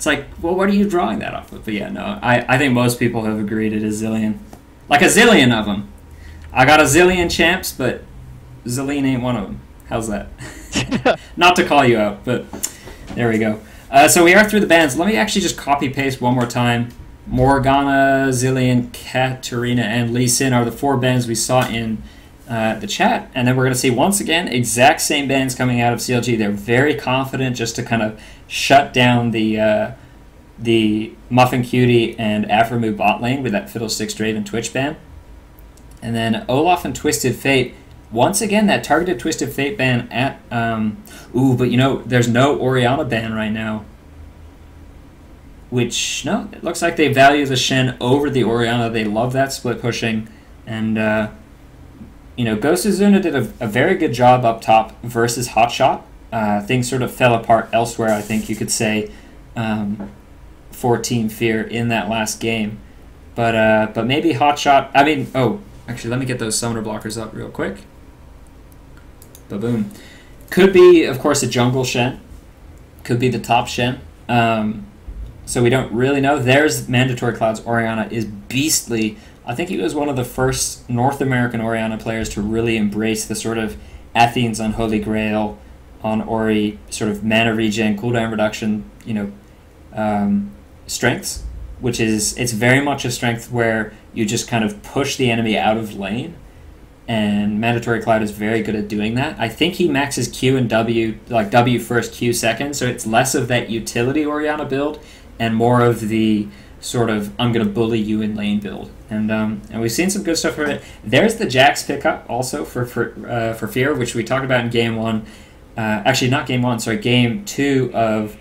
It's like, well, what are you drawing that off of? But yeah, no, I think most people have agreed it is Zillion. Like a zillion of them. I got a zillion champs, but Zillion ain't one of them. How's that? Not to call you out, but there we go. So we are through the bans. Let me actually just copy-paste one more time. Morgana, Zillion, Katarina, and Lee Sin are the 4 bans we saw in the chat. And then we're going to see, once again, exact same bans coming out of CLG. They're very confident just to kind of shut down the Muffin Cutie and Afromu bot lane with that Fiddlesticks Draven Twitch ban. And then Olaf and Twisted Fate. Once again, that targeted Twisted Fate ban at... but you know, there's no Orianna ban right now. Which, no, it looks like they value the Shen over the Orianna. They love that split pushing. And, you know, Ghost Azuna did a very good job up top versus Hotshot. Things sort of fell apart elsewhere, I think you could say, for Team FeaR in that last game. But maybe Hotshot... I mean, actually, let me get those summoner blockers up real quick. Ba-boom. Could be, of course, a jungle Shen. Could be the top Shen. So we don't really know. There's Mandatory Clouds. Orianna is beastly. I think he was one of the first North American Orianna players to really embrace the sort of Athene's Unholy Grail on Ori, sort of mana regen, cooldown reduction, you know, strengths, which is, it's very much a strength where you just kind of push the enemy out of lane, and Mandatory Cloud is very good at doing that. I think he maxes Q and W, like W first, Q second, so it's less of that utility Orianna build and more of the sort of I'm going to bully you in lane build. And we've seen some good stuff from it. There's the Jax pickup also for FeaR, which we talked about in game 1. Actually, not game 1, sorry, game 2 of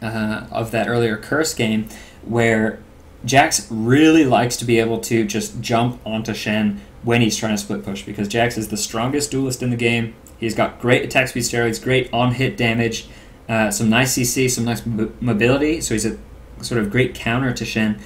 that earlier Curse game, where Jax really likes to be able to just jump onto Shen when he's trying to split push, because Jax is the strongest duelist in the game. He's got great attack speed steroids, great on-hit damage, some nice CC, some nice mobility, so he's a sort of great counter to Shen.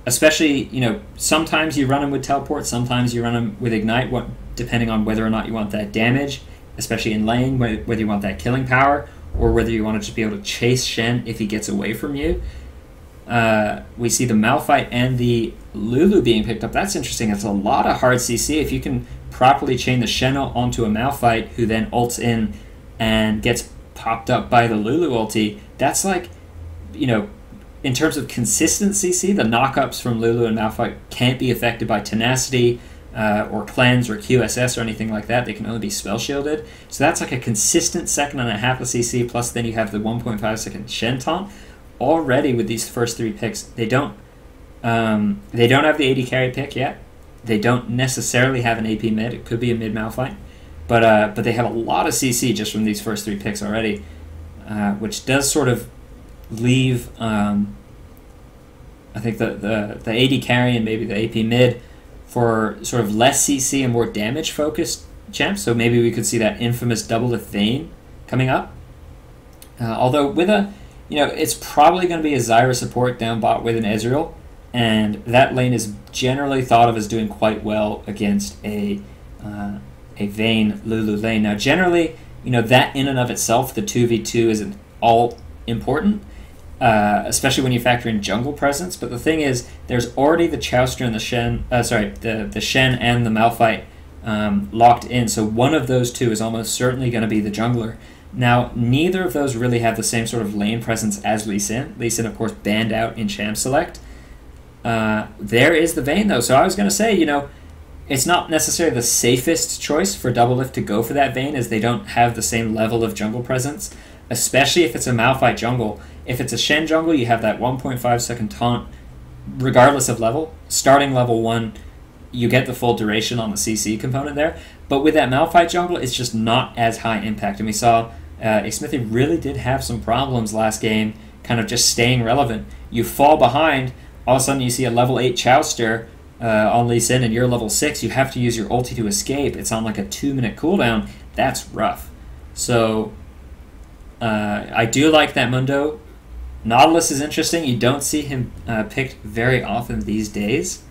Especially, you know, sometimes you run him with teleport, sometimes you run him with ignite, depending on whether or not you want that damage, especially in lane, whether you want that killing power, or whether you want to just be able to chase Shen if he gets away from you. We see the Malphite and the Lulu being picked up. That's interesting. It's a lot of hard CC. If you can properly chain the Shen onto a Malphite, who then ults in and gets popped up by the Lulu ulti, that's like, you know, in terms of consistent CC, the knockups from Lulu and Malphite can't be affected by Tenacity or Cleanse or QSS or anything like that. They can only be spell shielded. So that's like a consistent second and a half of CC, plus then you have the 1.5 second Shen taunt. Already with these first 3 picks, they don't have the AD carry pick yet. They don't necessarily have an AP mid. It could be a mid Malphite, but they have a lot of CC just from these first 3 picks already, which does sort of leave I think the AD carry and maybe the AP mid for sort of less CC and more damage focused champs. So maybe we could see that infamous Doublelift Vayne coming up. Although with a, you know, it's probably going to be a Zyra support down bot with an Ezreal, and that lane is generally thought of as doing quite well against a Vayne Lulu lane. Now generally, you know, that in and of itself, the 2v2 isn't all important, especially when you factor in jungle presence. But the thing is, there's already the Chowster and the Shen, the Shen and the Malphite locked in. So one of those two is almost certainly going to be the jungler. Now, neither of those really have the same sort of lane presence as Lee Sin. Lee Sin, of course, banned out in Champ Select. There is the Vayne, though. So I was going to say, you know, it's not necessarily the safest choice for Doublelift to go for that Vayne, as they don't have the same level of jungle presence, especially if it's a Malphite jungle. If it's a Shen jungle, you have that 1.5 second taunt regardless of level. Starting level 1, you get the full duration on the CC component there. But with that Malphite jungle, it's just not as high impact. And we saw Smithy really did have some problems last game, kind of just staying relevant. You fall behind, all of a sudden you see a level 8 Chowster on Lee Sin, and you're level 6. You have to use your ulti to escape. It's on like a 2-minute cooldown. That's rough. So I do like that Mundo. Nautilus is interesting. You don't see him picked very often these days.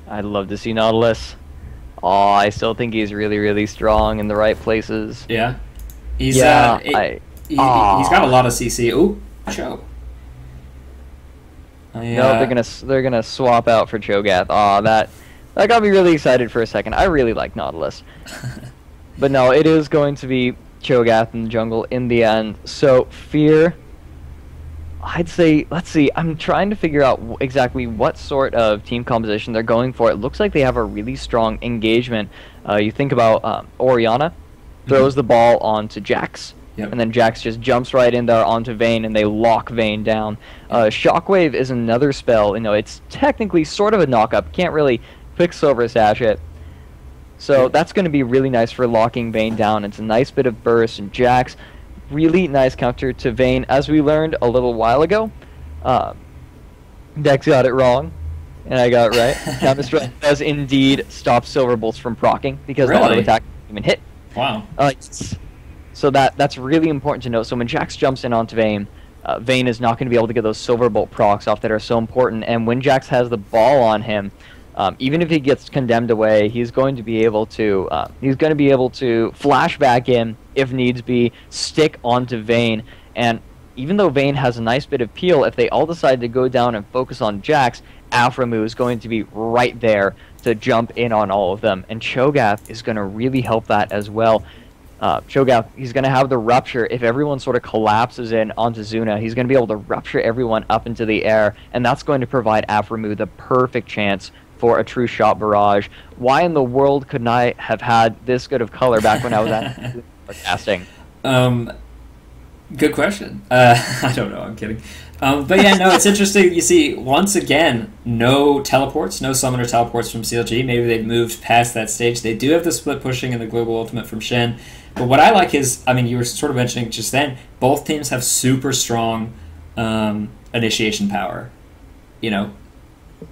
I'd love to see Nautilus. Oh, I still think he's really, really strong in the right places. Yeah, he's he's got a lot of CC. Ooh, Cho. No, they're gonna swap out for Cho'Gath. Aw, that got me really excited for a second. I really like Nautilus. But no, it is going to be Cho'Gath in the jungle in the end. So, FeaR, I'd say, let's see, I'm trying to figure out exactly what sort of team composition they're going for. It looks like they have a really strong engagement. You think about Orianna throws the ball onto Jax, and then Jax just jumps right in there onto Vayne, and they lock Vayne down. Shockwave is another spell. It's technically sort of a knock-up. Can't really Quicksilver Sash it. So that's going to be really nice for locking Vayne down. It's a nice bit of burst, and Jax, really nice counter to Vayne. As we learned a little while ago, Dex got it wrong, and I got it right. Counter-Strike does indeed stop Silver Bolts from proccing, because the auto-attack doesn't even hit. Wow. So that's really important to know. So when Jax jumps in onto Vayne, Vayne is not going to be able to get those Silver Bolt procs off that are so important. And when Jax has the ball on him, even if he gets condemned away, he's going to be able to flash back in if needs be, stick onto Vayne. And even though Vayne has a nice bit of peel, if they all decide to go down and focus on Jax, Aphromoo is going to be right there to jump in on all of them. And Cho'Gath is going to really help that as well. Cho'Gath, he's going to have the Rupture. If everyone sort of collapses in onto Zuna, he's going to be able to rupture everyone up into the air, and that's going to provide Aphromoo the perfect chance for a true shot barrage. Why in the world couldn't I have had this good of color back when I was at casting? Good question. I don't know, I'm kidding. But yeah, no, it's interesting. You see, once again, no teleports, no summoner teleports from CLG. Maybe they've moved past that stage. They do have the split pushing and the global ultimate from Shen. But what I like is, I mean, you were sort of mentioning just then, both teams have super strong initiation power.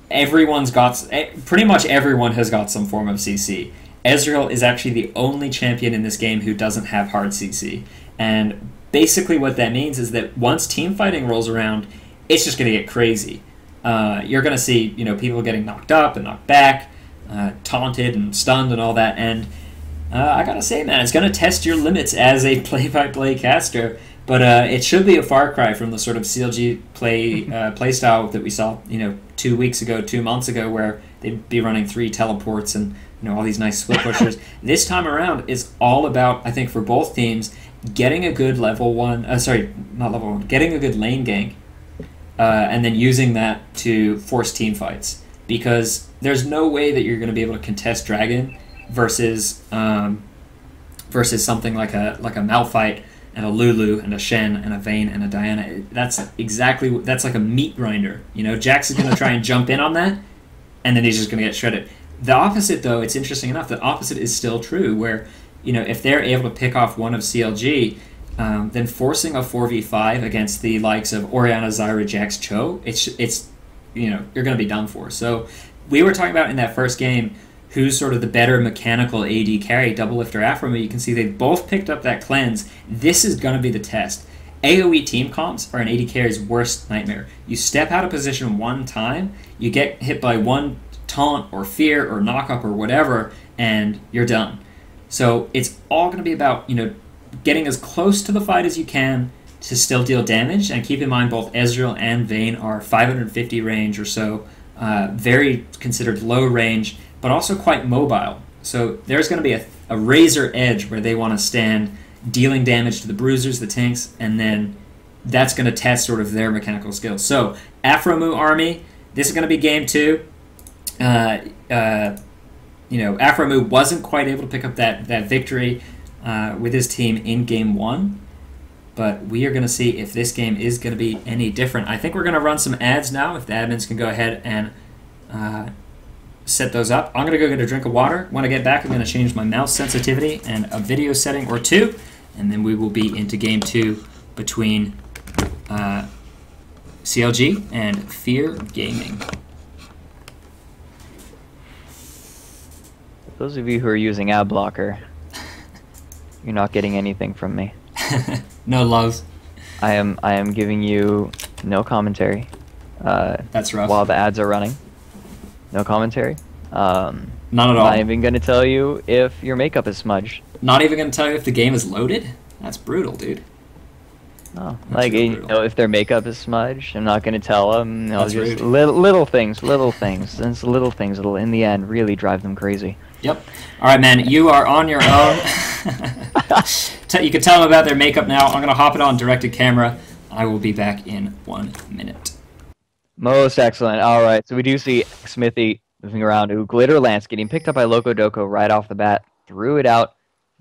Everyone's got, pretty much everyone has got some form of CC. Ezreal is actually the only champion in this game who doesn't have hard CC. And basically what that means is that once team fighting rolls around, it's just going to get crazy. You're going to see, people getting knocked up and knocked back, taunted and stunned and all that. And I got to say, man, it's going to test your limits as a play-by-play caster. But it should be a far cry from the sort of CLG play style that we saw, 2 months ago, where they'd be running 3 teleports and all these nice split pushers. This time around, it's all about, I think, for both teams, getting a good getting a good lane gank, and then using that to force team fights. Because there's no way that you're going to be able to contest Dragon versus something like a Malphite and a Lulu and a Shen and a Vayne and a Diana. That's like a meat grinder. Jax is going to try and jump in on that, and then he's just going to get shredded. The opposite, though, it's interesting enough, the opposite is still true, where if they're able to pick off one of CLG, then forcing a 4v5 against the likes of Orianna, Zyra, Jax, Cho, it's you're going to be done for. So we were talking about in that first game who's sort of the better mechanical AD carry, Double Lifter, Aphromoo. You can see they both picked up that cleanse. This is going to be the test. AoE team comps are an AD carry's worst nightmare. You step out of position one time, you get hit by one taunt or fear or knock-up or whatever, and you're done. So it's all going to be about, getting as close to the fight as you can to still deal damage. And keep in mind, both Ezreal and Vayne are 550 range or so, very considered low range, but also quite mobile. So there's going to be a razor edge where they want to stand, dealing damage to the bruisers, the tanks, and then that's going to test sort of their mechanical skills. So Aphromoo army, this is going to be game 2. Aphromoo wasn't quite able to pick up that victory with his team in game 1, but we are going to see if this game is going to be any different. I think we're going to run some ads now, if the admins can go ahead and set those up. I'm going to go get a drink of water. When I get back, I'm going to change my mouse sensitivity and a video setting or 2, and then we will be into game 2 between CLG and FeaR Gaming. Those of you who are using ad blocker, you're not getting anything from me. No love. I am giving you no commentary. That's rough. While the ads are running. No commentary. Not at all. Not even going to tell you if your makeup is smudged. Not even going to tell you if the game is loaded? That's brutal, dude. Oh, like, you know, if their makeup is smudged, I'm not going to tell them. You know, That's just rude. little things. And it's little things that'll, in the end, really drive them crazy. Yep. All right, man. You are on your own. You can tell them about their makeup now. I'm going to hop it on directed camera. I will be back in 1 minute. Most excellent. All right, so we do see Smithy moving around. Ooh, Glitter Lance getting picked up by Loco Doco right off the bat. Threw it out.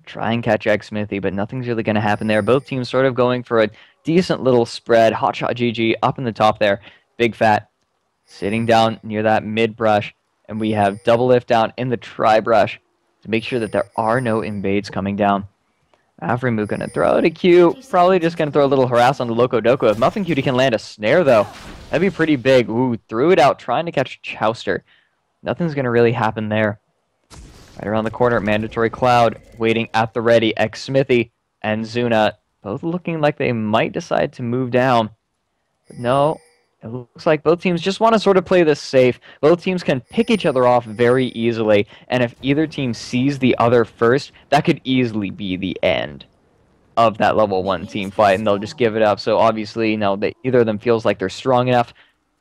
Try and catch X Smithy, but nothing's really going to happen there. Both teams sort of going for a decent little spread. Hotshot GG up in the top there. Big Fat sitting down near that mid brush. And we have Double Lift down in the tri brush to make sure that there are no invades coming down. Afrimu going to throw it a Q. Probably just going to throw a little harass on the Loco Doco. If Muffin Cutie can land a snare, though, that'd be pretty big. Ooh, threw it out trying to catch Chowster. Nothing's going to really happen there. Right around the corner, Mandatory Cloud waiting at the ready. X Smithy and Zuna both looking like they might decide to move down. But no, it looks like both teams just want to sort of play this safe. Both teams can pick each other off very easily, and if either team sees the other first, that could easily be the end of that level 1 team fight, and they'll just give it up. So obviously, either of them feels like they're strong enough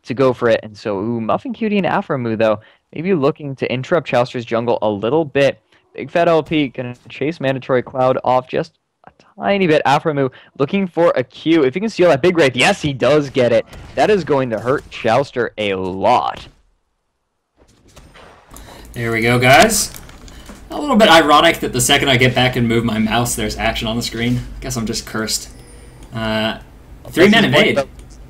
to go for it. And so, Muffin Cutie and Afrimu, though, maybe looking to interrupt Chowster's jungle a little bit. Big Fat LP gonna chase Mandatory Cloud off just a tiny bit. Afrimu looking for a Q. If he can steal that big Wraith, yes, he does get it. That is going to hurt Chowster a lot. There we go, guys. A little bit ironic that the second I get back and move my mouse, there's action on the screen. I guess I'm just cursed. 3-man invade.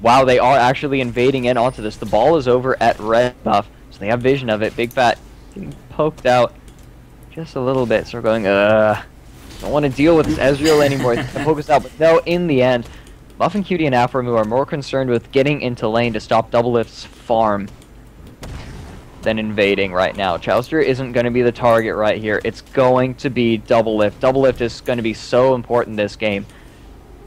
Wow, they are actually invading in onto this. The ball is over at red buff, so they have vision of it. Big Fat getting poked out just a little bit. So we're going, don't want to deal with this Ezreal anymore. Poke us out, but no, in the end, Muffin Cutie and Afrimu are more concerned with getting into lane to stop Double Lift's farm than invading right now. Chowster isn't going to be the target right here. It's going to be Double Lift. Double Lift is going to be so important this game.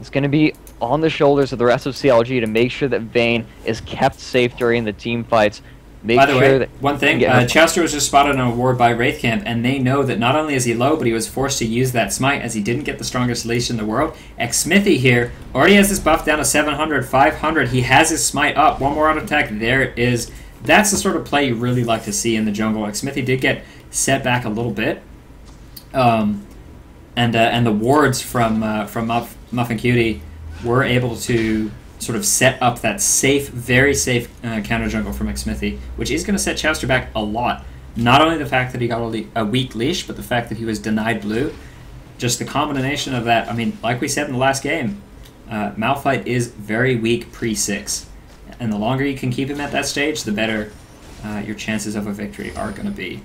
It's going to be on the shoulders of the rest of CLG to make sure that Vayne is kept safe during the team fights. By the way, one thing, Chowster was just spotted on a ward by Wraith Camp, and they know that not only is he low, but he was forced to use that smite as he didn't get the strongest leash in the world. X Smithy here already has this buff down to 700, 500. He has his smite up. One more auto attack. There it is. That's the sort of play you really like to see in the jungle. X Smithy did get set back a little bit. And the wards from Muffin Cutie were able to sort of set up that safe, very safe counter jungle from X Smithy, which is going to set Chowster back a lot. Not only the fact that he got a weak leash, but the fact that he was denied blue. Just the combination of that. I mean, like we said in the last game, Malphite is very weak pre-6. And the longer you can keep him at that stage, the better your chances of a victory are going to be.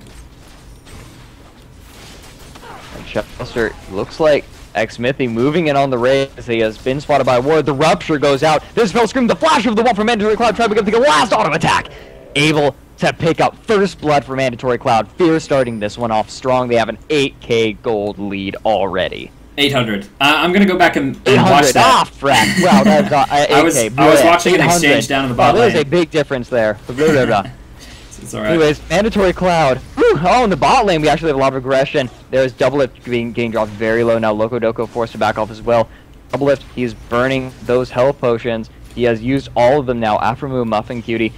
And Chowster looks like X Smithy moving in on the raid as he has been spotted by a ward. The Rupture goes out. This spell scream, the flash of the wall for Mandatory Cloud, trying to pick up the last auto attack. Able to pick up first blood for Mandatory Cloud. FeaR starting this one off strong. They have an 8k gold lead already. 800. I'm going to go back and watch that. Ah, frack. Wow, that's 8k. I was watching an exchange down in the bot lane. There's a big difference there. It's all right. Anyways, Mandatory Cloud. Whew. Oh, in the bot lane, we actually have a lot of aggression. There's Double Lift getting dropped very low now. Loco Doco forced to back off as well. Double Lift, he's burning those health potions. He has used all of them now. Afrimu, Muffin Cutie,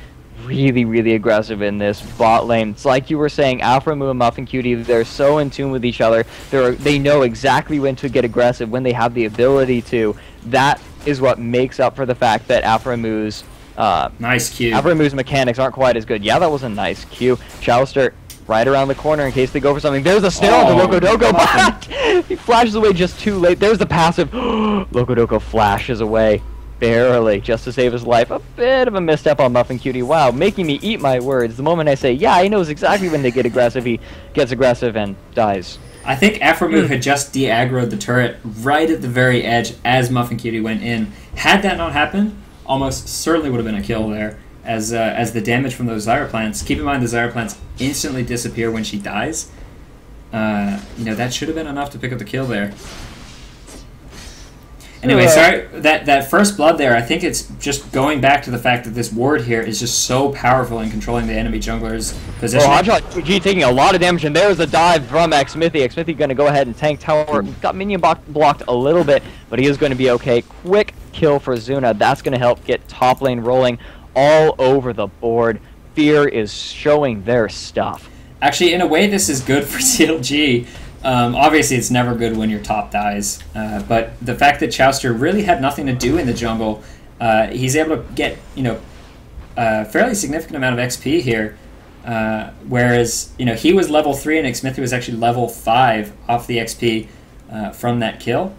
really, really aggressive in this bot lane. It's like you were saying, Afrimu and Muffin Cutie, they're so in tune with each other. They know exactly when to get aggressive, when they have the ability to. That is what makes up for the fact that Afrimu's nice Q. Afrimu's mechanics aren't quite as good. Yeah, that was a nice Q. Chowster right around the corner in case they go for something. There's a snare on the Loco Doco, but he flashes away just too late. There's the passive. Loco Doco flashes away barely just to save his life. A bit of a misstep on Muffin Cutie. Wow, making me eat my words. The moment I say, yeah, he knows exactly when to get aggressive, he gets aggressive and dies. I think Afrimu had just de-aggroed the turret right at the very edge as Muffin Cutie went in. Had that not happened, almost certainly would have been a kill there, as the damage from those Zyra plants. Keep in mind the Zyra plants instantly disappear when she dies. That should have been enough to pick up the kill there. Anyway, sorry, that first blood there, I think it's just going back to the fact that this ward here is just so powerful in controlling the enemy jungler's position. Hotshot G taking a lot of damage, and there's a dive from X Smithy. X Smithy going to go ahead and tank tower. Got minion blocked a little bit, but he is going to be okay. Quick kill for Zuna. That's going to help get top lane rolling all over the board. FeaR is showing their stuff. Actually, in a way, this is good for CLG. Obviously, it's never good when your top dies, but the fact that Chowster really had nothing to do in the jungle, he's able to get, you know, a fairly significant amount of XP here, whereas, you know, he was level 3 and Xmithie was actually level 5 off the XP from that kill.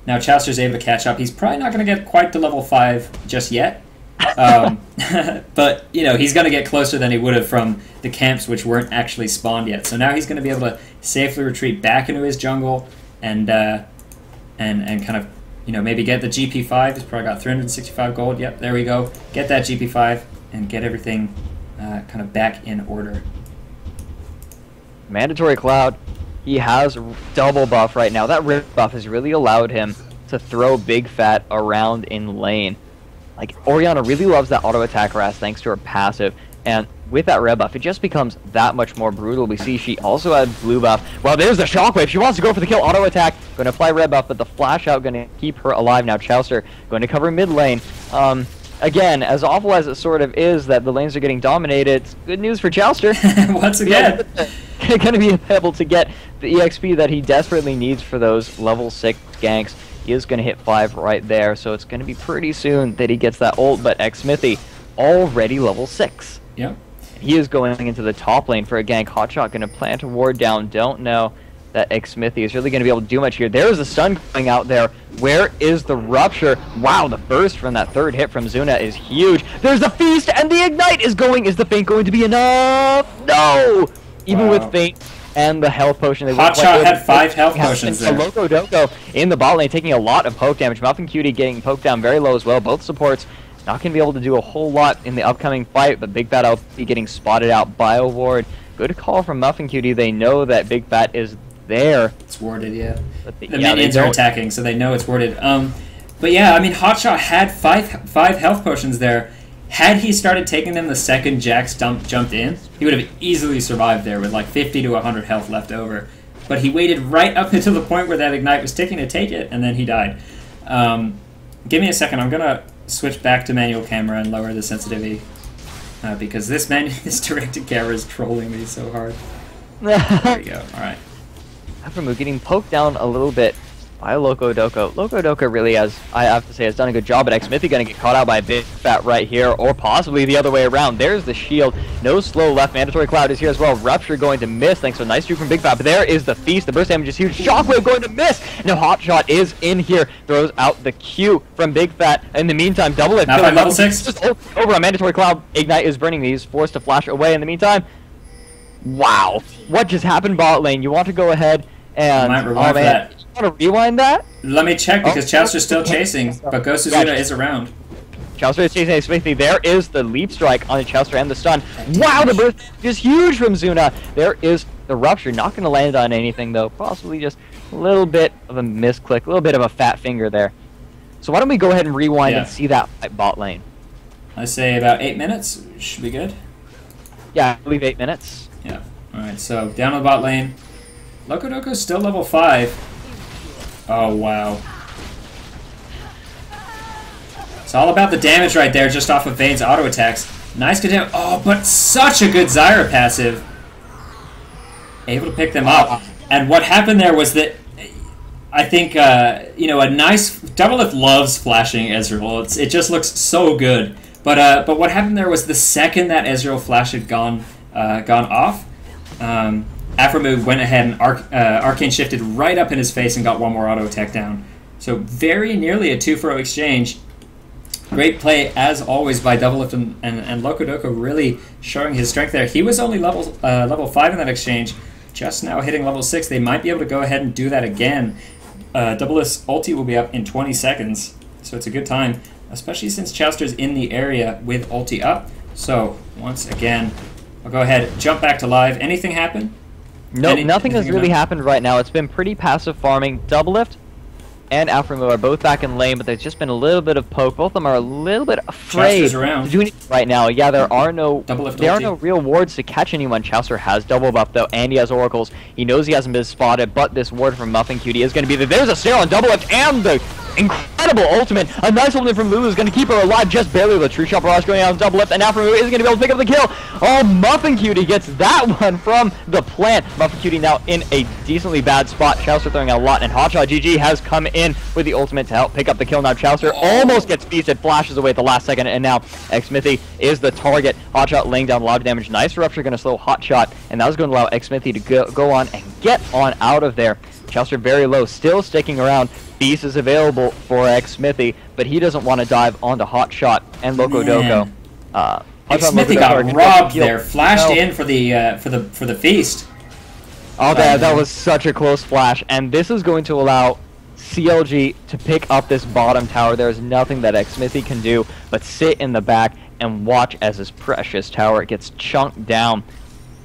Now Chowster's able to catch up. He's probably not going to get quite to level 5 just yet, but, you know, he's going to get closer than he would have from the camps which weren't actually spawned yet. So now he's going to be able to safely retreat back into his jungle and kind of, you know, maybe get the GP5. He's probably got 365 gold. Yep, there we go. Get that GP5 and get everything kind of back in order. Mandatory Cloud, he has double buff right now. That rip buff has really allowed him to throw Big Fat around in lane. Like, Orianna really loves that auto attack harass thanks to her passive, and with that red buff, it just becomes that much more brutal. We see she also had blue buff. Well, there's the shockwave. She wants to go for the kill. Auto attack. Going to apply red buff, but the flash out going to keep her alive. Now Chowster going to cover mid lane. Again, as awful as it sort of is that the lanes are getting dominated, it's good news for Chowster. Once again. Going to be able to get the EXP that he desperately needs for those level 6 ganks. He is going to hit 5 right there, so it's going to be pretty soon that he gets that ult, but Xmithie already level 6. Yep. He is going into the top lane for a gank. Hotshot going to plant a ward down. Don't know that Xmithie is really going to be able to do much here. There is a stun going out there. Where is the rupture? Wow, the burst from that third hit from Zuna is huge. There's the feast, and the ignite is going. Is the feint going to be enough? No! Even with feint and the health potion. Hotshot had 5 health potions there. Loco Doco in the bot lane taking a lot of poke damage. Muffin Cutie getting poked down very low as well. Both supports not going to be able to do a whole lot in the upcoming fight, but Big Fat LP getting spotted out by a ward. Good call from Muffin Cutie. They know that Big Fat is there. It's warded, yeah. The minions are attacking, so they know it's warded. But yeah, I mean, Hotshot had 5 health potions there. Had he started taking them the second Jax jumped in, he would have easily survived there with like 50 to 100 health left over. But he waited right up until the point where that ignite was ticking to take it, and then he died. Give me a second. I'm going to switch back to manual camera and lower the sensitivity because this directed camera is trolling me so hard. There you go. All right. Aframu getting poked down a little bit by Loco Doco. Loco Doco really has, I have to say, has done a good job, but Xmithie going to get caught out by Big Fat right here, or possibly the other way around. There's the shield. No slow left. Mandatory Cloud is here as well. Rupture going to miss, thanks to a nice juke from Big Fat, but there is the feast. The burst damage is huge. Shockwave going to miss. Now Hotshot is in here. Throws out the Q from Big Fat. In the meantime, double it. Now by level 6. Just over on Mandatory Cloud. Ignite is burning these. Forced to flash away in the meantime. Wow. What just happened bot lane? You want to go ahead and... I might rewind that. You want to rewind that? Let me check because Chowster's still chasing, but Ghost Zuna is around. Chowster is chasing Xmithie. There is the leap strike on the Chowster and the stun. Wow, the burst is huge from Zuna. There is the rupture. Not going to land on anything though. Possibly just a little bit of a misclick, a little bit of a fat finger there. So why don't we go ahead and rewind and see that bot lane? I say about 8 minutes. Should be good. Yeah, I believe 8 minutes. Yeah. All right. So down to the bot lane. Loco Doco's still level 5. Oh, wow. It's all about the damage right there, just off of Vayne's auto attacks. Nice good damage. Oh, but such a good Zyra passive. Able to pick them up. And what happened there was that, I think, you know, a nice... Doublelift loves flashing Ezreal. It just looks so good. But what happened there was the second that Ezreal flash had gone off, Aframu went ahead and Arcane shifted right up in his face and got one more auto attack down. So very nearly a 2-for-0 exchange. Great play as always by Doublelift and Loco Doco really showing his strength there. He was only level 5 in that exchange, just now hitting level 6. They might be able to go ahead and do that again. Doublelift's ulti will be up in 20 seconds, so it's a good time, especially since Chowster's in the area with ulti up. So once again, I'll go ahead, jump back to live. Anything happen? Nope, nothing has really happened right now. It's been pretty passive farming. Doublelift and Aframu are both back in lane, but there's just been a little bit of poke. Both of them are a little bit afraid to do anything right now. Yeah, there are no real wards to catch anyone. Chowster has double buff though, and he has oracles. He knows he hasn't been spotted, but this ward from Muffin Cutie is going to be there. There's a snare on Doublelift, and the incredible incredible ultimate. A nice ultimate from Lulu is going to keep her alive just barely. The True Shot Barrage going out on double lift, and now from Lulu is going to be able to pick up the kill. Oh, Muffin Cutie gets that one from the plant. Muffin Cutie now in a decently bad spot. Chowster throwing out a lot, and Hotshot GG has come in with the ultimate to help pick up the kill. Now Chowster almost gets feasted, flashes away at the last second, and now Xmithy is the target. Hotshot laying down a lot of damage. Nice rupture going to slow Hotshot, and that was going to allow Xmithy to go on and get on out of there. Chowster very low, still sticking around. Beast is available for Xmithy, but he doesn't want to dive onto Hotshot and Loco Doco. Xmithy got robbed there, flashed in for the feast. Oh, that was such a close flash, and this is going to allow CLG to pick up this bottom tower. There's nothing that Xmithy can do but sit in the back and watch as his precious tower gets chunked down.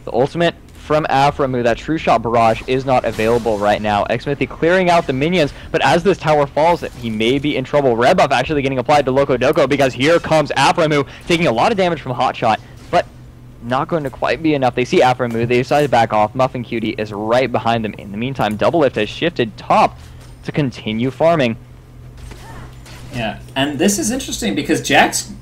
The ultimate from Aframu, that True Shot Barrage, is not available right now. Xmithy clearing out the minions, but as this tower falls, he may be in trouble. Red buff actually getting applied to Loco Doco because here comes Aframu, taking a lot of damage from Hotshot, but not going to quite be enough. They see Aframu, they decide to back off. Muffin Cutie is right behind them. In the meantime, Double Lift has shifted top to continue farming. Yeah, and this is interesting because Jax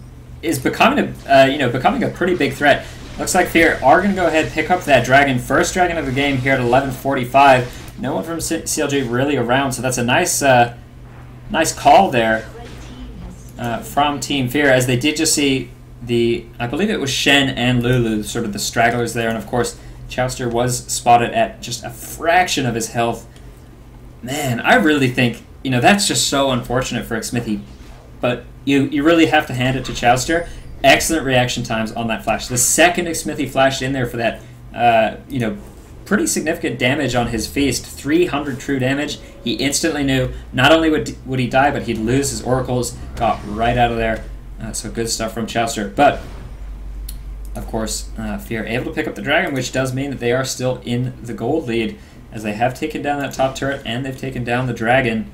is becoming a pretty big threat. Looks like FeaR are going to go ahead and pick up that dragon. First dragon of the game here at 11:45. No one from CLG really around, so that's a nice call there from Team FeaR, as they did just see I believe it was Shen and Lulu, sort of the stragglers there, and of course Chowster was spotted at just a fraction of his health. Man, I really think, that's just so unfortunate for Xmithy, but you really have to hand it to Chowster. Excellent reaction times on that flash. The second Xmithy flashed in there for that, pretty significant damage on his feast, 300 true damage. He instantly knew not only would he die, but he'd lose his oracles. Got right out of there. So good stuff from Chowster. But, of course, FeaR able to pick up the dragon, which does mean that they are still in the gold lead, as they have taken down that top turret and they've taken down the dragon.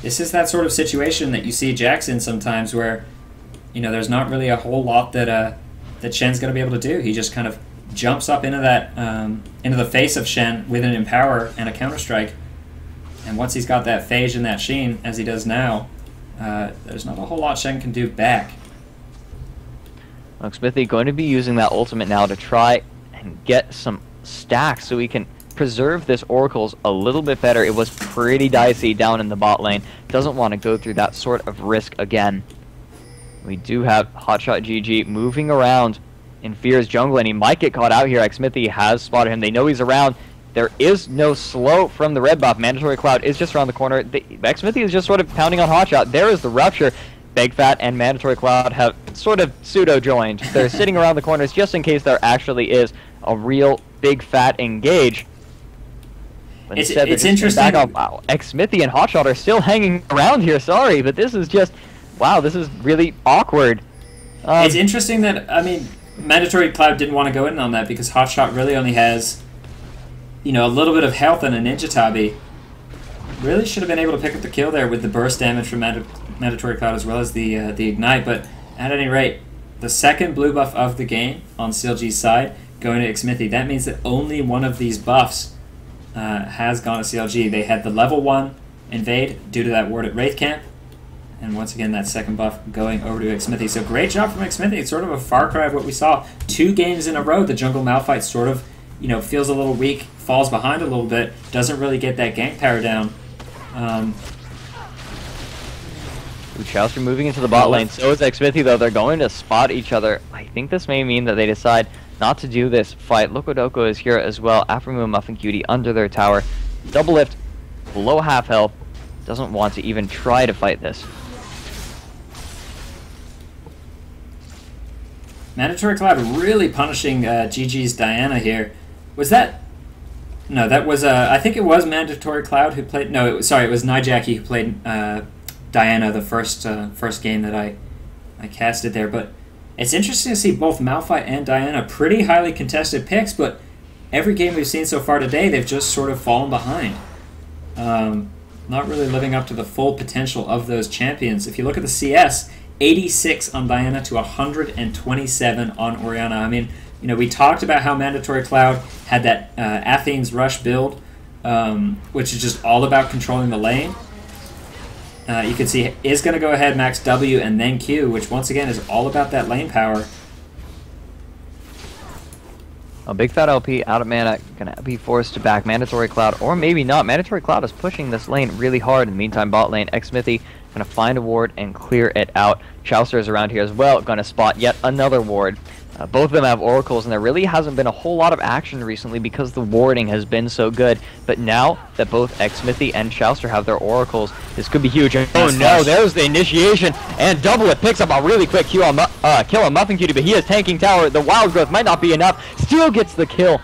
This is that sort of situation that you see Jax in sometimes, where there's not really a whole lot that Shen's going to be able to do. He just kind of jumps up into that into the face of Shen with an Empower and a Counter Strike, and once he's got that Phage and that Sheen, as he does now, there's not a whole lot Shen can do back. Xmithy going to be using that ultimate now to try and get some stacks so he can preserve this Oracles a little bit better. It was pretty dicey down in the bot lane. Doesn't want to go through that sort of risk again. We do have Hotshot GG moving around in FeaR's jungle, and he might get caught out here. Xmithy has spotted him. They know he's around. There is no slow from the red buff. Mandatory Cloud is just around the corner. Xmithy is just sort of pounding on Hotshot. There is the Rupture. Big Fat and Mandatory Cloud have sort of pseudo-joined. They're sitting around the corners just in case there actually is a real Big Fat engage. But it's interesting. Wow, Xmithy and Hotshot are still hanging around here. Sorry, but this is just... Wow, this is really awkward. It's interesting that, Mandatory Cloud didn't want to go in on that because Hotshot really only has, a little bit of health and a Ninja Tabi. Really should have been able to pick up the kill there with the burst damage from Mandatory Cloud as well as the Ignite, but at any rate, the second blue buff of the game on CLG's side going to Xmithy. That means that only one of these buffs has gone to CLG. They had the level 1 invade due to that ward at Wraith Camp, and once again, that second buff going over to Xmithy. So great job from Xmithy. It's sort of a far cry of what we saw. 2 games in a row, the jungle Malphite sort of, feels a little weak, falls behind a little bit, doesn't really get that gank power down. Chowster moving into the bot lane. So is Xmithy, though. They're going to spot each other. I think this may mean that they decide not to do this fight. Loco Doco is here as well. Aframu and Muffin Cutie under their tower. Double Lift, below half health. Doesn't want to even try to fight this. Mandatory Cloud really punishing GG's Diana here. Was that... No, that was... I think it was Mandatory Cloud who played... No, it was Nijaki who played Diana the first game that I casted there. But it's interesting to see both Malphite and Diana pretty highly contested picks, but every game we've seen so far today, they've just sort of fallen behind. Not really living up to the full potential of those champions. If you look at the CS... 86 on Diana to 127 on Orianna. We talked about how Mandatory Cloud had that Athene's Rush build, which is just all about controlling the lane. You can see is going to go ahead, max W, and then Q, which once again is all about that lane power. A big fat LP out of mana, gonna be forced to back Mandatory Cloud, or maybe not. Mandatory Cloud is pushing this lane really hard. In the meantime, bot lane, Xmithy gonna find a ward and clear it out. Chaucer is around here as well, gonna spot yet another ward. Both of them have oracles, and there really hasn't been a whole lot of action recently because the warding has been so good. But now that both Xmithy and Chaucer have their oracles, this could be huge. Oh no, there's the initiation, and Double It picks up a really quick kill on Muffin Cutie, but he is tanking tower. The wild growth might not be enough. Still gets the kill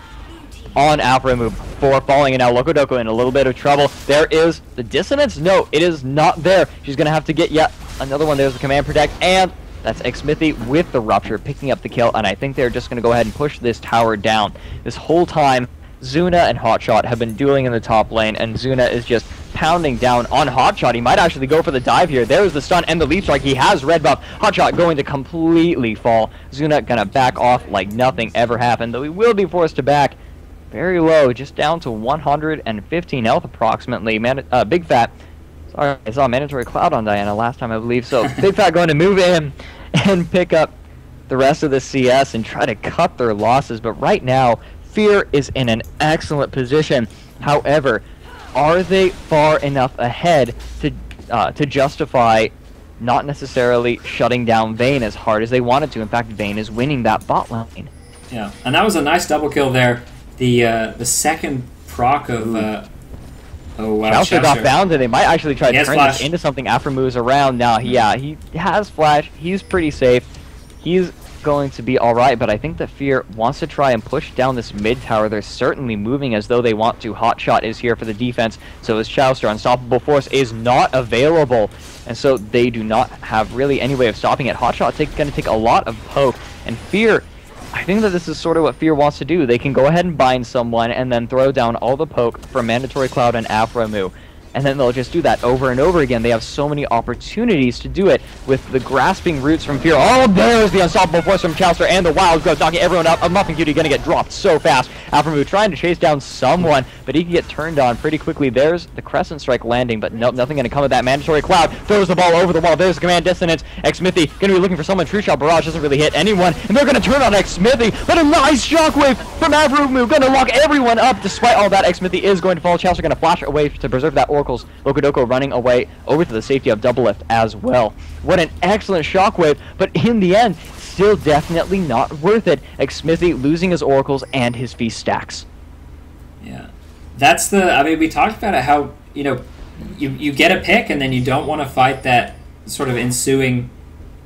on Afro before falling, and now Locodoco in a little bit of trouble. There is the dissonance. No, it is not there. She's gonna have to get yet another one. There's the command protect, and that's Xmithy with the rupture picking up the kill, and I think they're just going to go ahead and push this tower down. This whole time, Zuna and Hotshot have been dueling in the top lane, and Zuna is just pounding down on Hotshot. He might actually go for the dive here. There's the stun and the leap strike. He has red buff. Hotshot going to completely fall. Zuna going to back off like nothing ever happened, though he will be forced to back very low, just down to 115 health approximately. Big Fat. Sorry, I saw Mandatory Cloud on Diana last time, I believe. So Big Fat going to move in and pick up the rest of the CS and try to cut their losses. But right now, FeaR is in an excellent position. However, are they far enough ahead to justify not necessarily shutting down Vayne as hard as they wanted to? In fact, Vayne is winning that bot lane. Yeah, and that was a nice double kill there. The second proc of... oh wow, Chaucer got bounded. They might actually try to turn flash. this into something after moves around. Now, yeah, he has flash. He's pretty safe. He's going to be alright, but I think that FeaR wants to try and push down this mid tower. They're certainly moving as though they want to. Hotshot is here for the defense, so is Chaucer. Unstoppable Force is not available, and so they do not have really any way of stopping it. Hotshot going to take a lot of poke, and FeaR, I think that this is sort of what FeaR wants to do. They can go ahead and bind someone and then throw down all the poke from Mandatory Cloud and Afromu. And then they'll just do that over and over again. They have so many opportunities to do it with the grasping roots from FeaR. Oh, there's the Unstoppable Force from Chaucer and the Wild Growth knocking everyone up. A Muffin Cutie gonna get dropped so fast. Afromu trying to chase down someone, but he can get turned on pretty quickly. There's the Crescent Strike landing, but nope, nothing gonna come of that. Mandatory Cloud throws the ball over the wall. There's the Command Dissonance. Xmithy gonna be looking for someone. True Shot Barrage doesn't really hit anyone, and they're gonna turn on Xmithy, but a nice shockwave from Afromu gonna lock everyone up. Despite all that, Xmithy is going to fall. Chaucer gonna flash away to preserve that Oracle's. Locodoco running away over to the safety of Double Lift as well. What an excellent shockwave, but in the end, still definitely not worth it. Xmithy losing his oracles and his feast stacks. Yeah, that's the. I mean, we talked about it. How you get a pick and then you don't want to fight that sort of ensuing.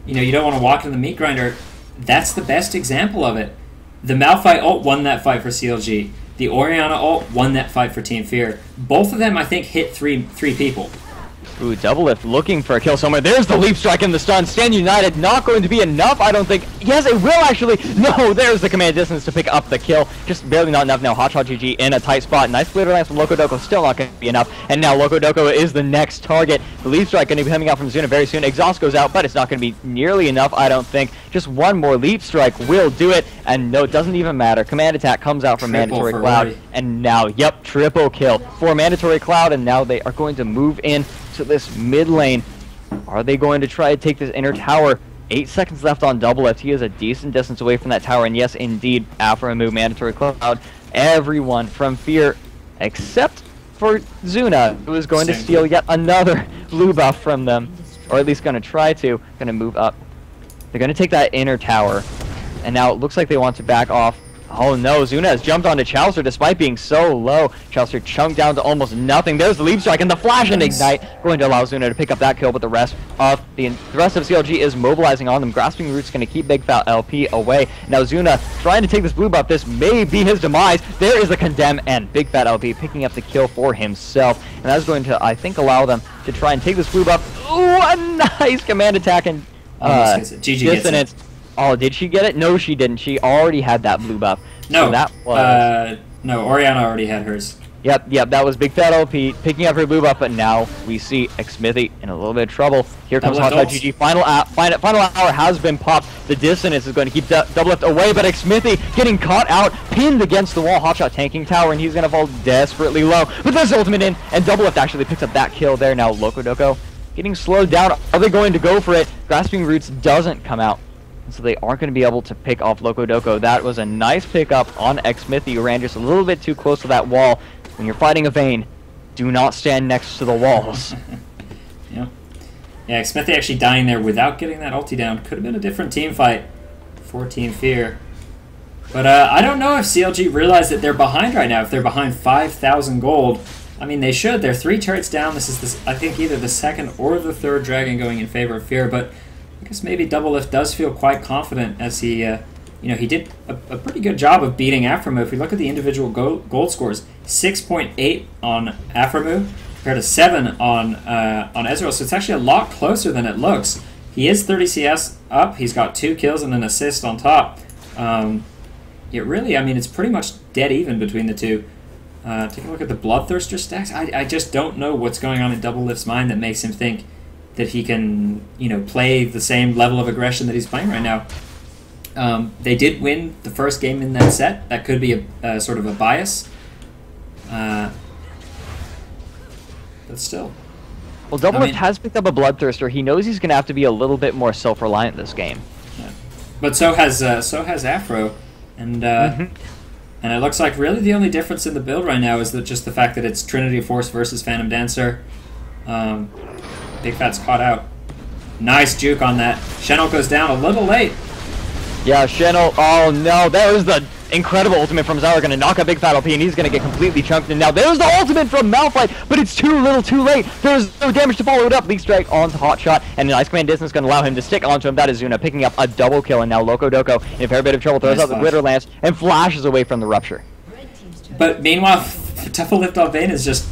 You don't want to walk in the meat grinder. That's the best example of it. The Malphite ult won that fight for CLG. The Orianna ult won that fight for Team FeaR. Both of them, I think, hit three people. Ooh, Double Lift looking for a kill somewhere. There's the leap strike and the stun. Stand United not going to be enough, I don't think. Yes, it will actually. No, there's the command distance to pick up the kill. Just barely not enough now. Hotshot GG in a tight spot. Nice glitter lance from Locodoco. Still not going to be enough. And now Locodoco is the next target. The leap strike going to be coming out from Zuna very soon. Exhaust goes out, but it's not going to be nearly enough, I don't think. Just one more leap strike will do it. And no, it doesn't even matter. Command attack comes out from Mandatory Cloud. Rory. And now, yep, triple kill for Mandatory Cloud. And now they are going to move in to this mid lane. Are they going to try to take this inner tower? 8 seconds left on Double Lift. He is a decent distance away from that tower, and yes, indeed, Afromu, Mandatory Cloud, everyone from FeaR, except for Zuna, who is going to steal yet another blue buff from them, or at least going to try to. Going to move up. They're going to take that inner tower, and now it looks like they want to back off. Oh no, Zuna has jumped onto Chaucer despite being so low. Chaucer chunked down to almost nothing. There's the leap strike and the flash and ignite, going to allow Zuna to pick up that kill, but the rest of CLG is mobilizing on them. Grasping Root's going to keep Big Fat LP away. Now Zuna trying to take this blue buff. This may be his demise. There is the condemn, and Big Fat LP picking up the kill for himself. And that's going to, I think, allow them to try and take this blue buff. Ooh, a nice command attack and dissonance. Oh, did she get it? No, she didn't. She already had that blue buff. No, so that was... no, Orianna already had hers. Yep, that was Big Fat LP picking up her blue buff, but now we see Xmithy in a little bit of trouble. Here comes Hotshot GG. Final hour has been popped. The dissonance is going to keep Double Lift away, but Xmithy getting caught out, pinned against the wall. Hotshot tanking tower, and he's going to fall desperately low. But there's ultimate in, and Double Lift actually picks up that kill there. Now Locodoco getting slowed down. Are they going to go for it? Grasping Roots doesn't come out. So they aren't going to be able to pick off Loco Doco. That was a nice pickup on Xmithy, who ran just a little bit too close to that wall. When you're fighting a Vayne, do not stand next to the walls. Yeah, Xmithy actually dying there without getting that ulti down. Could have been a different team fight for Team FeaR. But I don't know if CLG realized that they're behind right now. If they're behind 5,000 gold, I mean, they should. They're 3 turrets down. This is, I think, either the second or the third dragon going in favor of FeaR. But I guess maybe Doublelift does feel quite confident as he, he did a pretty good job of beating Aframu. If we look at the individual gold scores, 6.8 on Aframu compared to 7 on Ezreal. So it's actually a lot closer than it looks. He is 30 CS up. He's got 2 kills and an assist on top. It really, I mean, it's pretty much dead even between the two. Take a look at the Bloodthirster stacks. I just don't know what's going on in Doublelift's mind that makes him think that he can, play the same level of aggression that he's playing right now. They did win the first game in that set. That could be a sort of a bias. But still. Well, Doublelift has picked up a Bloodthirster. He knows he's going to have to be a little bit more self-reliant this game. Yeah. But so has Afro. And and it looks like really the only difference in the build right now is that just the fact that it's Trinity Force versus Phantom Dancer. Big Fat's caught out. Nice juke on that. Shen'el goes down a little late. Yeah, Shen'el. Oh no, that was the incredible ultimate from Zyra. Going to knock out Big Fat OP, and he's going to get completely chunked. And now there's the ultimate from Malphite, but it's too little, too late. There's no damage to follow it up. Leak Strike onto Hotshot, and an Ice Command distance going to allow him to stick onto him. That is Zuna picking up a double kill, and now Loco Doco in a fair bit of trouble. Throws out the Glitter Lance and flashes away from the Rupture. But meanwhile, Doublelift on Vayne is just,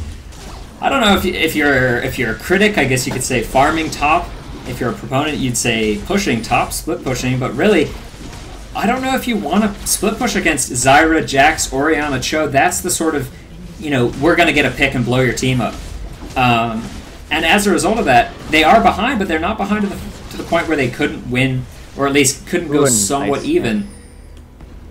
I don't know if you're a critic, I guess you could say farming top. If you're a proponent, you'd say pushing top, split pushing. But really, I don't know if you want to split push against Zyra, Jax, Orianna, Cho. That's the sort of, we're going to get a pick and blow your team up. And as a result of that, they are behind, but they're not behind to the point where they couldn't win, or at least couldn't go somewhat even.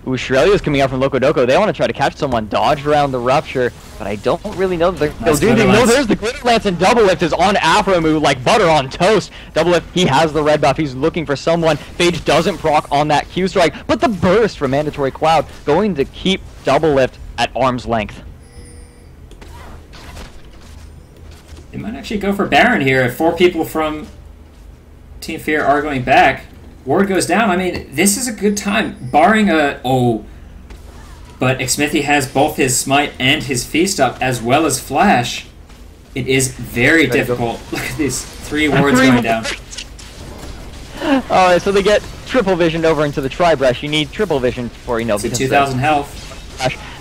Ooh, Shirelia's coming out from Loco Doco. They want to try to catch someone, dodge around the Rupture, but I don't really know that they'll do anything. No, there's the Glitter Lance, and Doublelift is on Aframu like butter on toast. Doublelift, he has the red buff. He's looking for someone. Phage doesn't proc on that Q strike, but the burst from Mandatory Cloud going to keep Doublelift at arm's length. They might actually go for Baron here if 4 people from Team FeaR are going back. Ward goes down. I mean, this is a good time, barring a... Oh, but Xmithy has both his Smite and his Feast up, as well as Flash. It is very difficult. Look at these 3 wards going down. Alright, so they get triple visioned over into the Tri-Brush. You need triple vision for, It's 2,000 health.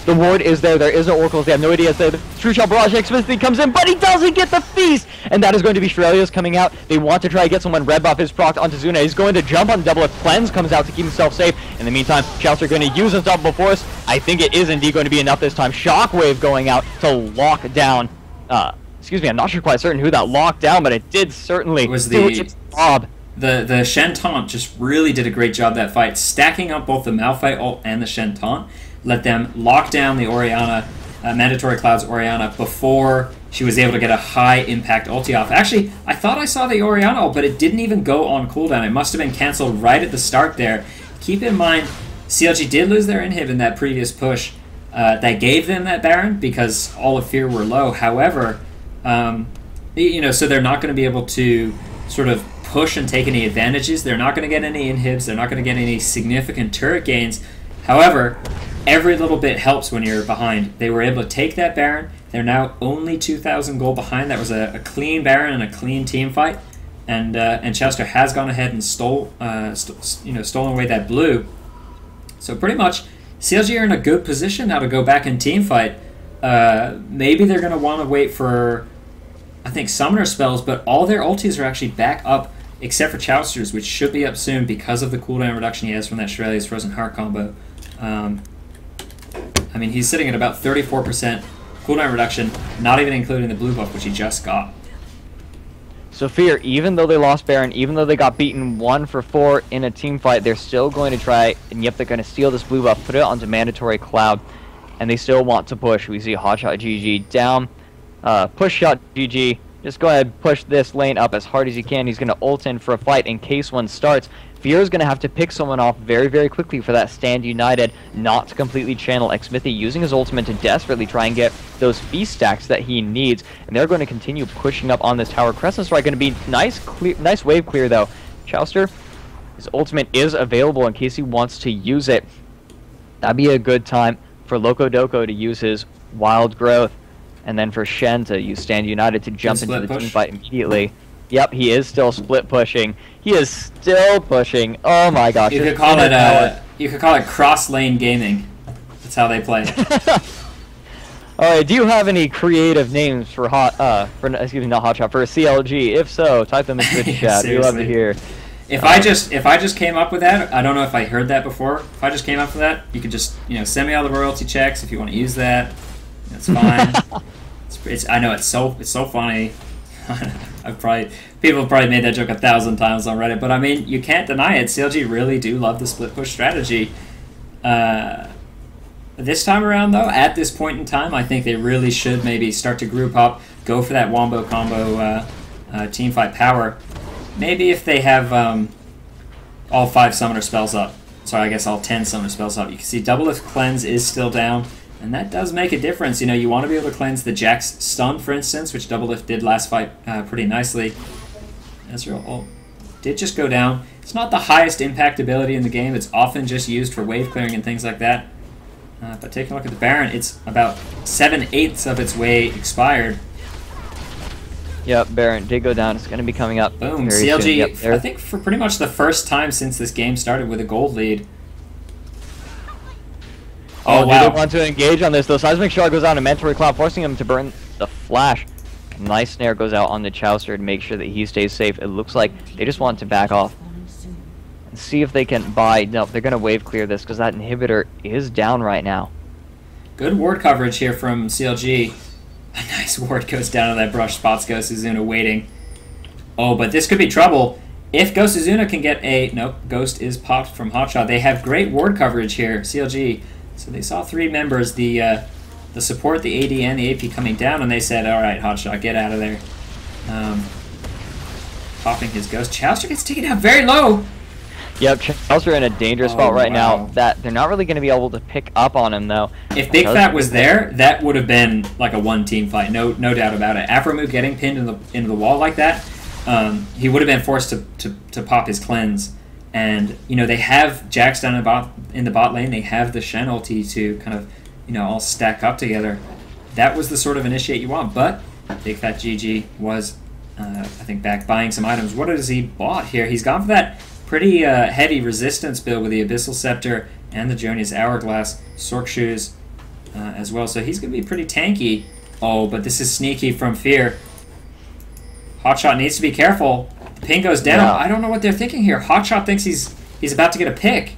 The ward is there. There is no Oracles. They have no idea. The True Shot Barrage Xmithy comes in, but he doesn't get the Feast! And that is going to be Shirelia's coming out. They want to try to get someone. Red buff is procced onto Zuna. He's going to jump on Doublelift. Cleanse comes out to keep himself safe. In the meantime, Chouster going to use Unstoppable Force. I think it is indeed going to be enough this time. Shockwave going out to lock down. Excuse me, I'm not sure quite certain who that locked down, but it did certainly do its job. The Shen Taunt just really did a great job that fight, stacking up both the Malphite ult and the Shen Taunt. Let them lock down the Orianna, Mandatory Cloud's Orianna before she was able to get a high impact ulti off. Actually, I thought I saw the Orianna ult, but it didn't even go on cooldown. It must have been cancelled right at the start there. Keep in mind, CLG did lose their inhib in that previous push. That gave them that Baron because all of FeaR were low. However, so they're not going to be able to sort of push and take any advantages. They're not going to get any inhibs. They're not going to get any significant turret gains. However, every little bit helps when you're behind. They were able to take that Baron. They're now only 2,000 gold behind. That was a clean Baron and a clean team fight. And Chester has gone ahead and stolen away that blue. So pretty much, CLG are in a good position now to go back and team fight. Maybe they're going to want to wait for, I think, summoner spells, but all their ultis are actually back up, except for Chouster's, which should be up soon because of the cooldown reduction he has from that Shirelia's Frozen Heart combo. I mean, he's sitting at about 34% cooldown reduction, not even including the blue buff, which he just got. So FeaR, even though they lost Baron, even though they got beaten 1 for 4 in a team fight, they're still going to try, and yep, they're going to steal this blue buff, put it onto Mandatory Cloud, and they still want to push. We see Hotshot GG down, Push Shot GG, Just go ahead and push this lane up as hard as you can. He's going to ult in for a fight in case one starts. FeaR is going to have to pick someone off very, very quickly for that stand united, not to completely channel xMithy, using his ultimate to desperately try and get those feast stacks that he needs. And they're going to continue pushing up on this tower. Crescent Strike going to be nice wave clear, though. Chowster, his ultimate is available in case he wants to use it. That'd be a good time for Loco Doco to use his Wild Growth, and then for Shen to use Stand United to jump into the team fight immediately. Yep, he is still split pushing. He is still pushing. Oh my gosh! You could call it cross lane gaming. That's how they play. All right. Do you have any creative names for not Hotshot, for CLG? If so, type them in Twitch chat. We love to hear. If I just came up with that, I don't know if I heard that before. If I just came up with that, you could just send me all the royalty checks if you want to use that. That's fine. I know it's so funny. People have probably made that joke 1,000 times on Reddit, but I mean, you can't deny it. CLG really do love the split push strategy. This time around, though, at this point in time, I think they really should maybe start to group up, go for that wombo combo team fight power. Maybe if they have all 5 summoner spells up. Sorry, I guess all 10 summoner spells up. You can see Double Lift Cleanse is still down, and that does make a difference. You want to be able to cleanse the Jax stun, for instance, which Double Lift did last fight pretty nicely. Ezreal ult did just go down. It's not the highest impact ability in the game. It's often just used for wave clearing and things like that. But take a look at the Baron. It's about 7/8 of its way expired. Yep, Baron did go down. It's going to be coming up. Boom, CLG, yep, I think for pretty much the first time since this game started with a gold lead. Oh, wow. They want to engage on this, though. Seismic Shard goes out in Mandatory Cloud, forcing him to burn the flash. Nice snare goes out on the Chowster to make sure that he stays safe. It looks like they just want to back off and see if they can buy. No, they're going to wave clear this because that inhibitor is down right now. Good ward coverage here from CLG. A nice ward goes down to that brush, spots Ghost Izuna waiting. Oh, but this could be trouble. If Ghost Izuna can get a... Nope, Ghost is popped from Hotshot. They have great ward coverage here, CLG. So they saw 3 members, the support, the AD, and the AP coming down, and they said, all right, Hotshot, get out of there. Popping his Ghost. Chowster gets taken out very low. Yep, Chowster in a dangerous spot right now that they're not really going to be able to pick up on him, though. If Big Fat was there, that would have been like a one-team fight, no doubt about it. Aphromoo getting pinned into the wall like that, he would have been forced to pop his cleanse. And, they have Jax down in the bot lane. They have the Shen ulti to kind of, all stack up together. That was the sort of initiate you want. But Big Fat GG was, I think, back buying some items. What has he bought here? He's gone for that pretty heavy resistance build with the Abyssal Scepter and the Jonius Hourglass, Sork Shoes as well. So he's going to be pretty tanky. Oh, but this is sneaky from FeaR. Hotshot needs to be careful. The ping goes down. Yeah. I don't know what they're thinking here. Hotshot thinks he's about to get a pick.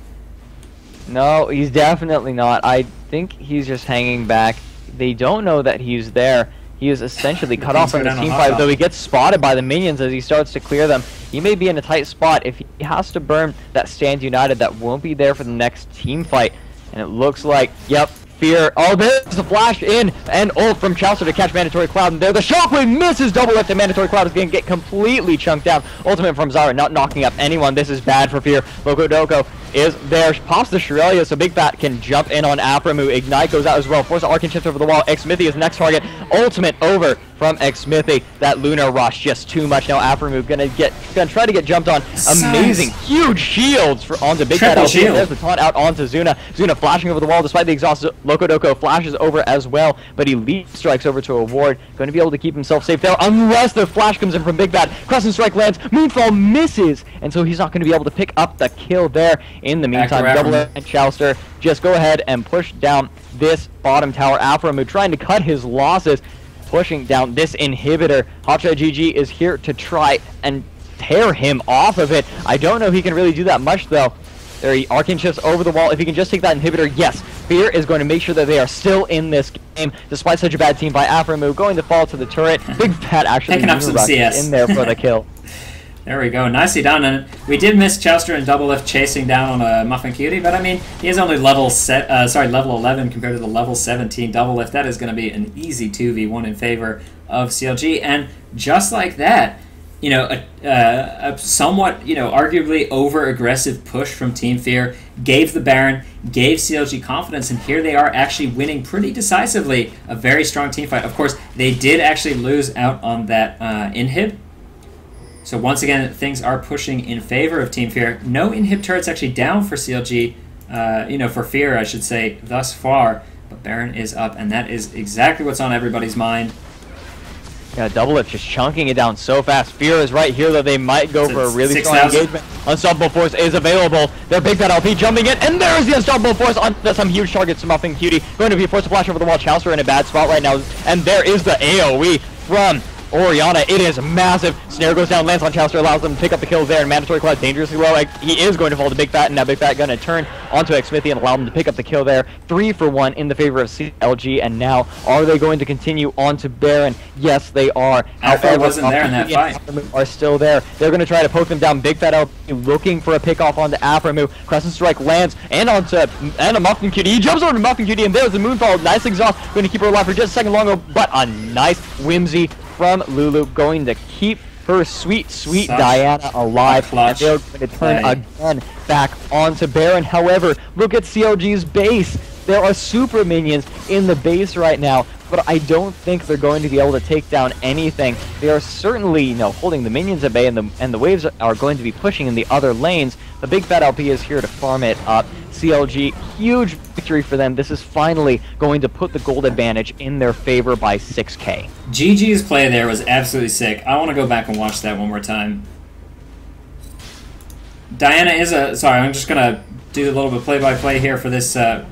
No, he's definitely not. I think he's just hanging back. They don't know that he's there. He is essentially cut off from the team fight, though he gets spotted by the minions as he starts to clear them. He may be in a tight spot. If he has to burn that Stand United, that won't be there for the next team fight. And it looks like, yep, FeaR. Oh, there's the flash in and ult from Chowster to catch Mandatory Cloud. And there, the Shockwave misses Double Lift, and Mandatory Cloud is going to get completely chunked down. Ultimate from Zara, not knocking up anyone. This is bad for FeaR. Loco Doco is there, pops the Shrelia, so Big Fat can jump in on Aphromoo. Ignite goes out as well, force Arcane Shift over the wall. xMithy is next target. Ultimate over from xMithy. That Lunar Rush just too much. Now Aphromoo gonna try to get jumped on. Amazing, huge shields onto Big Fat. There's the taunt out onto Zuna. Zuna flashing over the wall despite the exhaust. Loco Doco flashes over as well, but he lead strikes over to a ward. Going to be able to keep himself safe there unless the flash comes in from Big Fat. Crescent Strike lands, Moonfall misses, and so he's not going to be able to pick up the kill there. In the meantime, Double and Chowster just go ahead and push down this bottom tower. Aphromoo trying to cut his losses, pushing down this inhibitor. Hotshot GG is here to try and tear him off of it. I don't know if he can really do that much, though. There he Arcane Shifts over the wall. If he can just take that inhibitor, yes. FeaR is going to make sure that they are still in this game, despite such a bad team by Aphromoo. Going to fall to the turret. Big Fat actually picking up some CS in there for the kill. There we go. Nicely done. And we did miss Chester and Double Lift chasing down on a Muffin Cutie, but I mean, he is only level 11 compared to the level 17 Double Lift. That is going to be an easy 2v1 in favor of CLG. And just like that, you know, a somewhat, you know, arguably over-aggressive push from Team FeaR gave the Baron, gave CLG confidence, and here they are actually winning pretty decisively. A very strong team fight. Of course, they did actually lose out on that inhib. So once again, things are pushing in favor of Team FeaR. No inhib turrets actually down for CLG, you know, for FeaR, I should say, thus far. But Baron is up, and that is exactly what's on everybody's mind. Yeah, Double Lift just chunking it down so fast. FeaR is right here, though they might go for a really strong engagement. Unstoppable Force is available. Their big fat LP jumping in, and there's the Unstoppable Force on some huge targets. Muffin Cutie going to be forced to flash over the wall. Chaucer in a bad spot right now, and there is the AoE from Oriana. It is massive. Snare goes down, lands on Chaucer, allows them to pick up the kills there, and Mandatory Cloud dangerously low. Like, he is going to fall to Big Fat, and now Big Fat going to turn onto Xmithy and allow them to pick up the kill there. 3 for 1 in the favor of CLG, and now are they going to continue on to Baron? Yes, they are. Alpha wasn't there in that fight. Are still there. They're going to try to poke them down. Big Fat LP looking for a pick off onto Aframu. Crescent Strike lands and onto a Muffin Cutie. He jumps over to Muffin Cutie, and there's the Moonfall. Nice exhaust. Going to keep her alive for just a second longer, but a nice whimsy from Lulu, going to keep her sweet Diana alive. And they're going to turn again back onto Baron. However, look at CLG's base. There are super minions in the base right now, but I don't think they're going to be able to take down anything. They are certainly, you know, holding the minions at bay, and the waves are going to be pushing in the other lanes. The Big Fat LP is here to farm it up. CLG, huge victory for them. This is finally going to put the gold advantage in their favor by 6k. GG's play there was absolutely sick. I want to go back and watch that one more time. Diana is a... Sorry, I'm just going to do a little bit play-by-play here for this... Oh,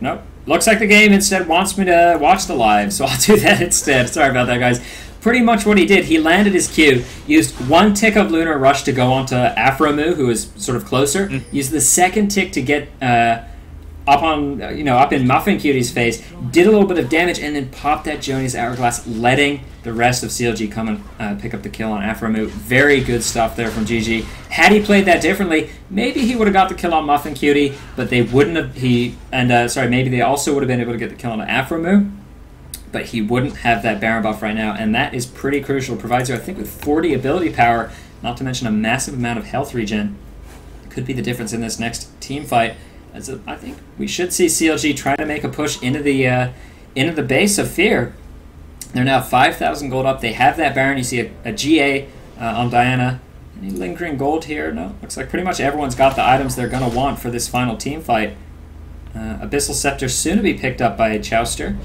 nope. Looks like the game instead wants me to watch the live, so I'll do that instead. Sorry about that, guys. Pretty much what he did, he landed his Q, used 1 tick of Lunar Rush to go onto Afromu, who is sort of closer, used the second tick to get up on, you know, up in Muffin Cutie's face, did a little bit of damage, and then popped that Joni's Hourglass, letting the rest of CLG come and pick up the kill on Afromu. Very good stuff there from GG. Had he played that differently, maybe he would have got the kill on Muffin Cutie, but they wouldn't have, sorry, maybe they also would have been able to get the kill on Afromu. But he wouldn't have that Baron buff right now, and that is pretty crucial. Provides you, I think, with 40 ability power, not to mention a massive amount of health regen. Could be the difference in this next team fight. I think we should see CLG try to make a push into the base of FeaR. They're now 5,000 gold up. They have that Baron. You see a GA on Diana. Any lingering gold here? No. Looks like pretty much everyone's got the items they're going to want for this final team fight. Abyssal Scepter soon to be picked up by Chauster.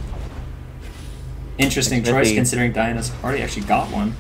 Interesting choice considering Diana's already actually got one.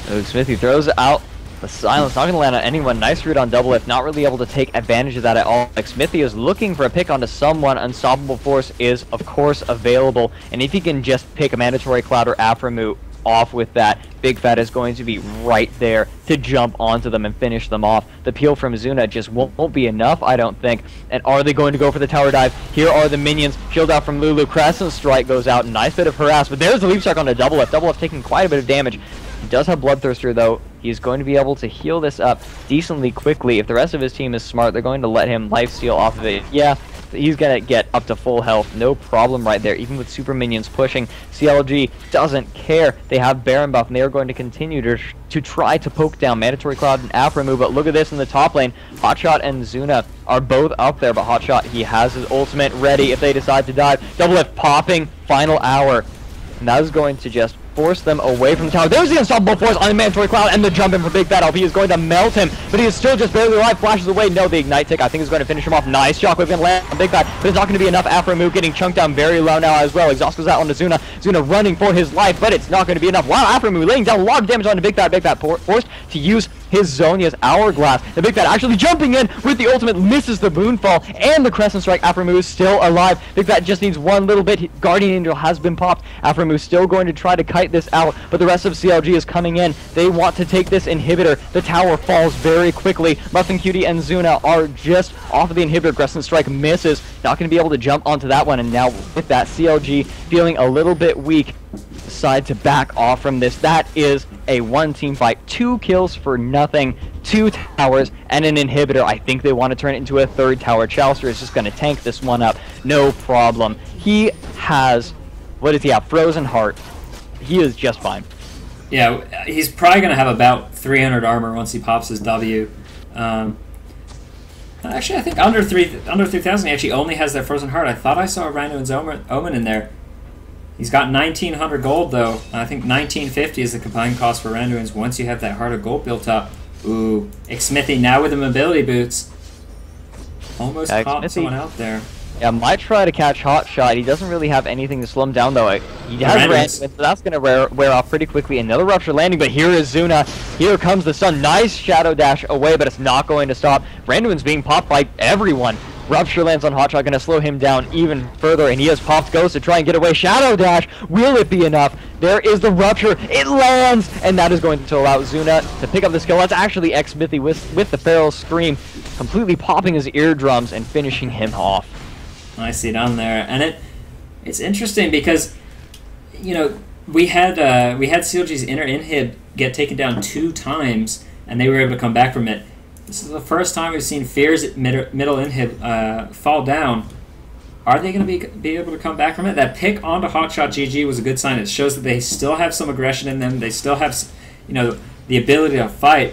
Xmithy throws out the silence, not going to land on anyone. Nice route on Double Lift, not really able to take advantage of that at all. Xmithy is looking for a pick onto someone. Unstoppable Force is, of course, available. And if he can just pick a Mandatory Cloud or Aframu off with that, Big Fat is going to be right there to jump onto them and finish them off. The peel from Zuna just won't be enough, I don't think. And are they going to go for the tower dive? Here are the minions. Shield out from Lulu. Crescent Strike goes out. Nice bit of harass, but there's the Leap Strike on a Double Lift. Double Lift taking quite a bit of damage. He does have Bloodthirster, though. He's going to be able to heal this up decently quickly. If the rest of his team is smart, they're going to let him lifesteal off of it. Yeah, he's going to get up to full health. No problem right there, even with super minions pushing. CLG doesn't care. They have Baron buff, and they are going to continue to try to poke down Mandatory Cloud and Aframu. But look at this in the top lane. Hotshot and Zuna are both up there, but Hotshot, he has his ultimate ready if they decide to dive. Double Lift popping, final hour. And that is going to just force them away from the tower. There's the Unstoppable Force on the Mandatory Cloud, and the jump in for Big Fat LP is going to melt him, but he is still just barely alive. Flashes away. No, the Ignite Tick, I think, is going to finish him off. Nice Shockwave going to land on Big Fat, but it's not going to be enough. Aframu getting chunked down very low now as well. Exhaust goes out onto Zuna. Zuna running for his life, but it's not going to be enough. Wow, Aframu laying down a lot of damage onto Big Fat. Big Fat forced to use his Zonia's Hourglass. The Big Fat actually jumping in with the ultimate, misses the Moonfall and the Crescent Strike. Aframu is still alive. Big Fat just needs one little bit. Guardian Angel has been popped. Aframu still going to try to kite this out, but the rest of CLG is coming in. They want to take this inhibitor. The tower falls very quickly. Muffin Cutie and Zuna are just off of the inhibitor. Crescent Strike misses. Not going to be able to jump onto that one, and now with that, CLG feeling a little bit weak, decide to back off from this. That is a one-team fight. 2 kills for nothing, 2 towers, and an inhibitor. I think they want to turn it into a 3rd tower. Chalster is just going to tank this one up, no problem. He has, what does he have? Frozen Heart. He is just fine. Yeah, he's probably going to have about 300 armor once he pops his W. Actually, I think under 3,000 he actually only has that Frozen Heart. I thought I saw Randuin's Omen in there. He's got 1,900 gold, though. I think 1,950 is the combined cost for Randuin's once you have that Heart of Gold built up. Ooh, Xmithy now with the mobility boots. Almost caught someone out there. Yeah, might try to catch Hot Shot. He doesn't really have anything to slow him down, though. He has Randuin, so that's going to wear off pretty quickly. Another Rupture landing, but here is Zuna. Here comes the stun. Nice Shadow Dash away, but it's not going to stop. Randuin's being popped by everyone. Rupture lands on Hotshot, going to slow him down even further, and he has popped Ghost to try and get away. Shadow Dash, will it be enough? There is the Rupture, it lands, and that is going to allow Zuna to pick up the skill. That's actually Xmithy with the Feral Scream, completely popping his eardrums and finishing him off. I see it on there, and it's interesting because, you know, we had CLG's inner inhib get taken down 2 times, and they were able to come back from it. This is the first time we've seen FeaR's middle inhib fall down. Are they going to be able to come back from it? That pick onto Hotshot GG was a good sign. It shows that they still have some aggression in them. They still have, you know, the ability to fight.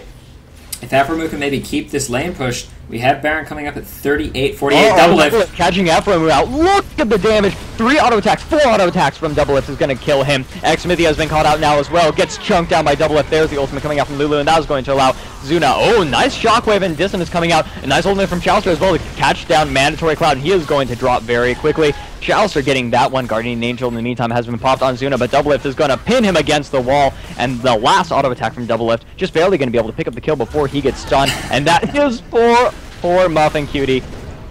If Aphromoo can maybe keep this lane push, we have Baron coming up at 38, 48, double lift. Catching Aphromoo out. Look at the damage. 3 auto attacks, 4 auto attacks from double lift is going to kill him. Xmithy has been caught out now as well. Gets chunked down by double lift. There's the ultimate coming out from Lulu, and that was going to allow Zuna. Oh, nice shockwave and distance coming out. A nice ultimate from Chalster as well to catch down Mandatory Cloud, and he is going to drop very quickly. Chalster getting that one. Guardian Angel in the meantime has been popped on Zuna, but double lift is going to pin him against the wall, and the last auto attack from double lift just barely going to be able to pick up the kill before he gets stunned, and that is for Muffin Cutie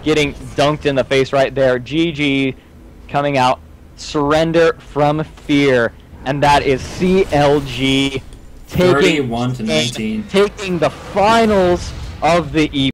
getting dunked in the face right there. GG coming out. Surrender from FeaR, and that is CLG taking 31-19, taking the finals of the